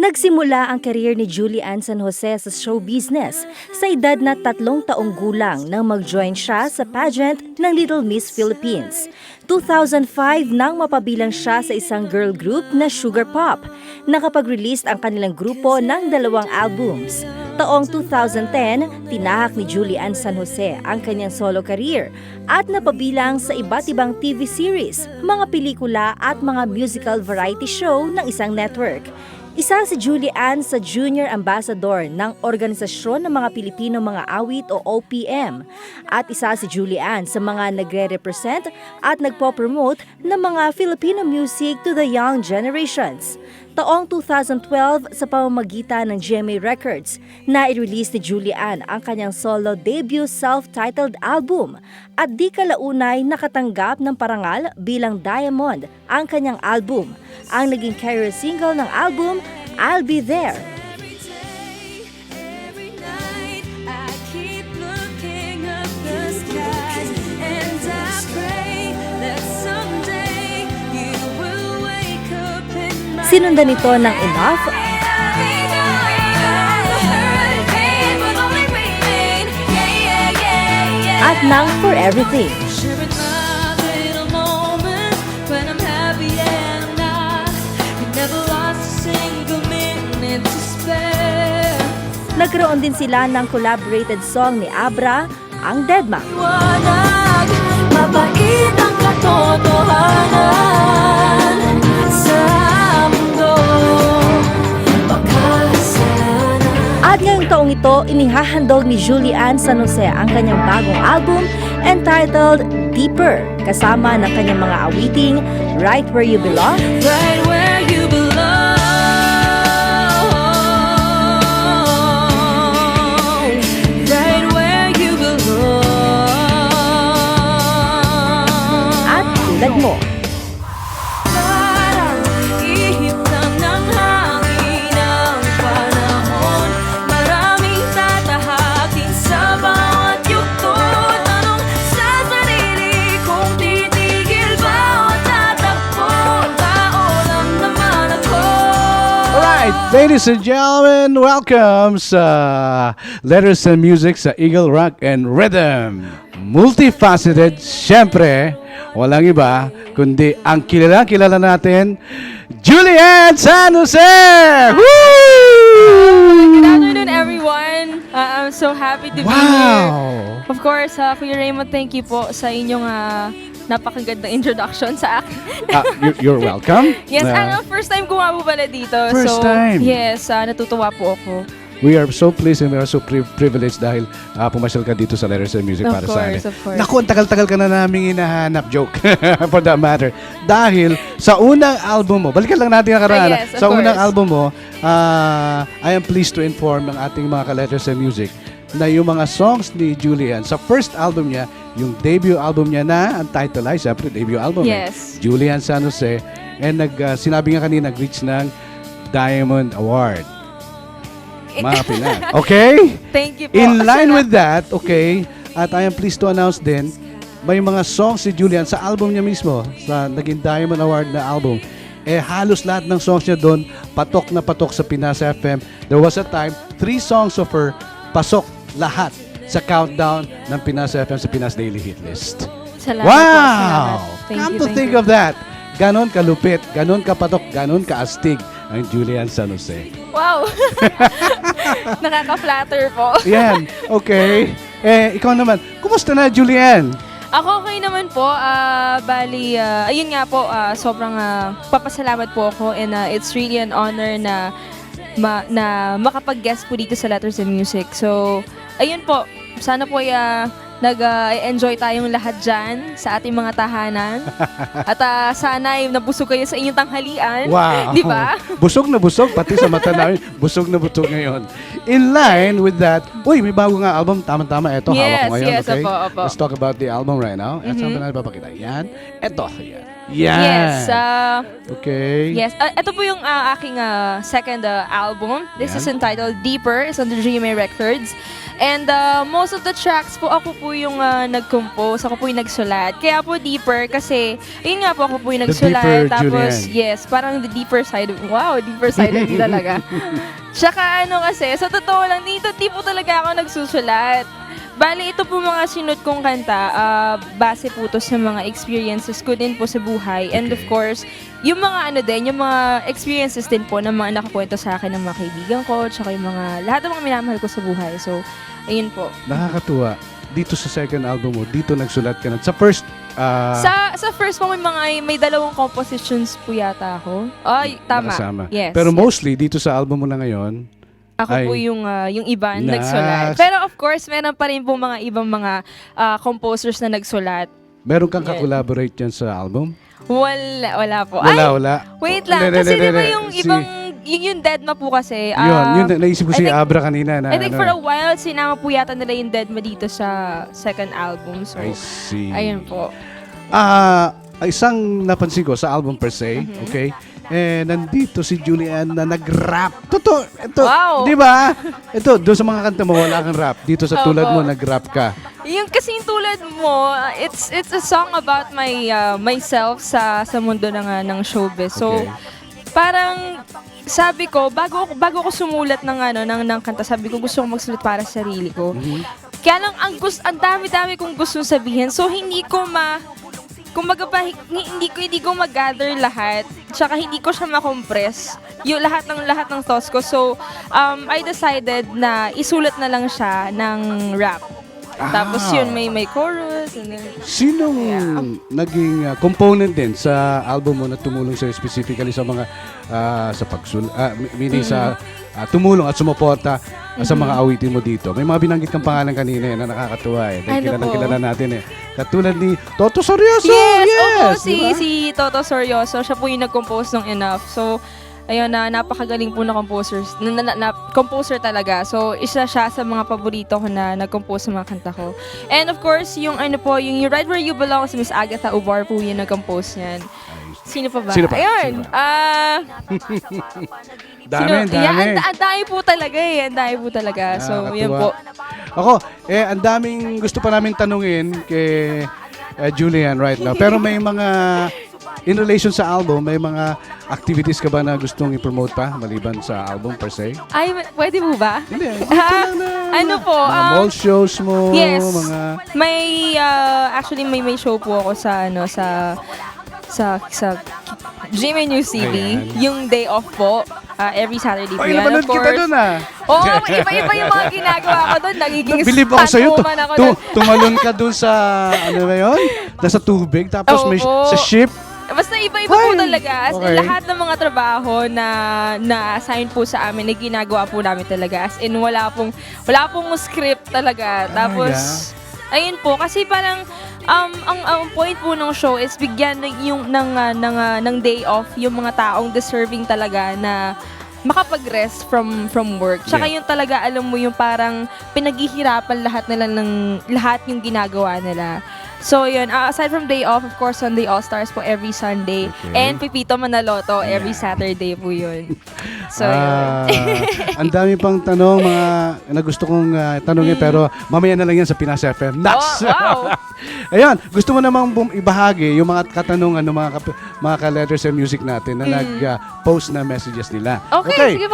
Nagsimula ang career ni Julian San Jose sa show business sa edad na 3 taong gulang nang mag-join siya sa pageant ng Little Miss Philippines. 2005 nang mapabilang siya sa isang girl group na Sugar Pop. Nakapag-release ang kanilang grupo ng 2 albums. Taong 2010, tinahak ni Julian San Jose ang kanyang solo career at napabilang sa iba't ibang TV series, mga pelikula at mga musical variety show ng isang network. Isa si Julian sa Junior Ambassador ng Organisasyon ng mga Pilipino Mga Awit o OPM at isa si Julian sa mga nagre-represent at nagpo-promote ng mga Filipino music to the young generations. Taong 2012 sa pamamagitan ng GMA Records na i-release ni Julian ang kanyang solo debut self-titled album at di kalaunay nakatanggap ng parangal bilang Diamond ang kanyang album. Ang naging career single ng album, I'll Be There. Sinundan nito ng Enough at ng For Everything. Nagkaroon din sila ng collaborated song ni Abra, ang Deadma. Mapait ang katotohanan sa mundo. At ngayong taong ito, inihahandog ni Julian San Jose ang kanyang bagong album entitled Deeper, kasama ng kanyang mga awiting Right Where You Belong, Right Where You Belong, Right Where You Belong, at Tulad Mo. Ladies and gentlemen, welcome sa Letters and Music sa Eagle Rock and Rhythm. Multifaceted, syempre, walang iba, kundi ang kilala natin, Julian San Jose! Woo! Good afternoon, everyone. I'm so happy to be here. Of course, Kuya Raymond, thank you po sa inyong napakagandang introduction sa akin. You're welcome. Yes, first time ko nga po pala dito. First time. Yes, natutuwa po ako. We are so pleased and we are so privileged dahil pumasyal ka dito sa Letters and Music para sa amin. Of course. Naku, ang tagal-tagal ka na namin hinahanap, joke, for that matter. Dahil sa unang album mo, balikan lang natin ang karaan. Yes, sa of unang course. album mo, I am pleased to inform ng ating mga ka-Letters and Music na yung mga songs ni Julian, sa first album niya, yung debut album niya na, ang title ay, siyempre, debut album. Yes. Julian San Jose. And sinabi nga kanina, nag-reach ng Diamond Award. Mga Pinan. Okay? Thank you po. In line with that, okay, at I am pleased to announce din, may mga songs si Julian sa album niya mismo, sa naging Diamond Award na album, halos lahat ng songs niya doon, patok na patok sa Pinas FM. There was a time, 3 songs of her, pasok lahat sa countdown ng Pinas FM sa Pinas Daily Hit List. Salamat Wow! po, salamat. Come to think of that. Ganon kalupit, ganon kapatok, ganon kaastig ang Julian San Jose. Wow! Nakaka-flatter po. Yan, okay. Ikaw naman, kumusta na, Julian? Ako okay naman po. Bali, ayun nga po, sobrang papasalamat po ako and it's really an honor na makapag-guest po dito sa Letters and Music. So, ayun po, sana po nag-enjoy tayong lahat dyan sa ating mga tahanan. At sana ay nabusog kayo sa inyong tanghalian. Wow. Di ba? Busog na busog, pati sa mata namin, busog na busog ngayon. In line with that, uy, may bago nga album, tama-tama, eto, hawak ko ngayon, yes, okay? opo. Let's talk about the album right now. At saan ba natin papakita? Yan, eto, yan. Yan. Yes. Okay. Yes. Ito po yung aking second album. This Yan. is entitled Deeper. It's on the GMA Records. And most of the tracks po, ako po po yung nag-compose, ako po yung nagsulat. Kaya po deeper kasi, ayun nga po ako po yung nagsulat. deeper Tapos, Julian. yes, parang the deeper side. Wow, deeper side din talaga. Tsaka ano kasi, sa totoo lang, di po talaga ako nagsusulat. Bali, ito po mga sinut kong kanta, base po to sa mga experiences ko din po sa buhay. And of Okay. course, yung mga ano din, yung mga experiences din po ng mga nakakwento sa akin ng mga kaibigan ko, tsaka yung mga, lahat ng mga minamahal ko sa buhay. So, ayun po. Nakakatuwa. Dito sa second album mo, dito nagsulat ka na. Sa first, Sa first po, may dalawang compositions po yata ako. Ay, tama. nakasama. Yes. Pero yes. mostly, dito sa album mo na ngayon, Ako Ay. po yung iba Nice. nagsulat. Pero of course, meron pa rin po mga ibang mga composers na nagsulat. meron kang Yeah. ka-collaborate dyan sa album? Wala po. Ay, Wala. wait lang. Hindi, Kasi hindi, di ba hindi. yung ibang, yung Deadma po kasi. Yun naisip ko I si think- Abra kanina. Na, I think for a while, sinama po yata nila yung Deadma dito sa second album. So, I see. ayun po. Isang napansin ko sa album per se, Mm-hmm. okay? Nandito si Julian na nag-rap. Totoo, ito, Wow. di ba? Ito, doon sa mga kanta mo, wala kang rap. Dito sa tulad Opo. mo, nag-rap ka. Yung kasi yung tulad mo, it's a song about myself sa mundo ng showbiz. So, Okay. parang sabi ko, bago ko sumulat ng kanta, sabi ko gusto kong magsulat para sa sarili ko. Mhm. Kaya lang ang dami-dami kong gustong sabihin. So hindi ko kumbaga pa, hindi ko mag-gather lahat. Tsaka hindi ko siya ma-compress. Yung lahat ng thoughts ko. So I decided na isulat na lang siya ng rap. Tapos yun, may chorus. And then, Sinong naging component din sa album mo na tumulong sa'yo specifically sa mga sa meaning sa tumulong at sumuporta sa mga awitin mo dito? May mga binanggit kang pangalan kanina na nakakatuwa eh. Dahil Ano po? kilala natin eh. Katulad ni Toto Sorioso! Yes, opo, di ba? si Toto Sorioso, siya po yung nag-compose ng Enough. So, ayun na, napakagaling po na composer talaga. So, isa siya sa mga paborito ko na nag-compose sa mga kanta ko. And of course, yung yung Right Where You Belong sa Miss Agatha Ubar po yung nag-compose niyan. Sino pa ba? Sino pa? Ayun, Dami. Yeah, ang dami po talaga eh. Ang dami po talaga. So, Nakakatuwa. yun po. Ako, ang daming gusto pa namin tanungin kay Julian right now. Pero may mga, in relation sa album, may mga activities ka ba na gustong i-promote pa maliban sa album per se? Ay, pwede po ba? Hindi. Dito lang na, Ano po? mga mall shows mo, Yes. mga... May actually may show po ako sa GMA News TV, Ayan. yung day off po, every Saturday po Ay, yan. napanood Of kita course. doon ah. Oo, iba-iba yung mga ginagawa ko doon. Nagiging Bilib ako sa'yo. stuntwoman ako doon. Tumalon ka doon sa, ano ba yun? Nasa tubig, tapos may Oo. sa ship. Basta iba-iba po Ay, talaga. As in, okay. lahat ng mga trabaho na assign po sa amin, na ginagawa po namin talaga. As in, wala pong script talaga. Tapos, ayun po, kasi parang, ang point po ng show is bigyan ng day off yung mga taong deserving talaga na makapag-rest from work. Tsaka Yeah. yung talaga, alam mo, yung parang pinaghihirapan lahat yung ginagawa nila. So yun, aside from day off, of course, Sunday All-Stars po every Sunday. Okay. And Pipito Manaloto every Saturday po yun. So yun. Ang dami pang tanong, mga na gusto kong tanongin, pero mamaya na lang yan sa Pinas FM. Next! Oh, wow! Ayan, gusto mo namang ibahagi yung mga katanungan ng mga ka-letters and music natin na nag-post na messages nila. Okay, sige po.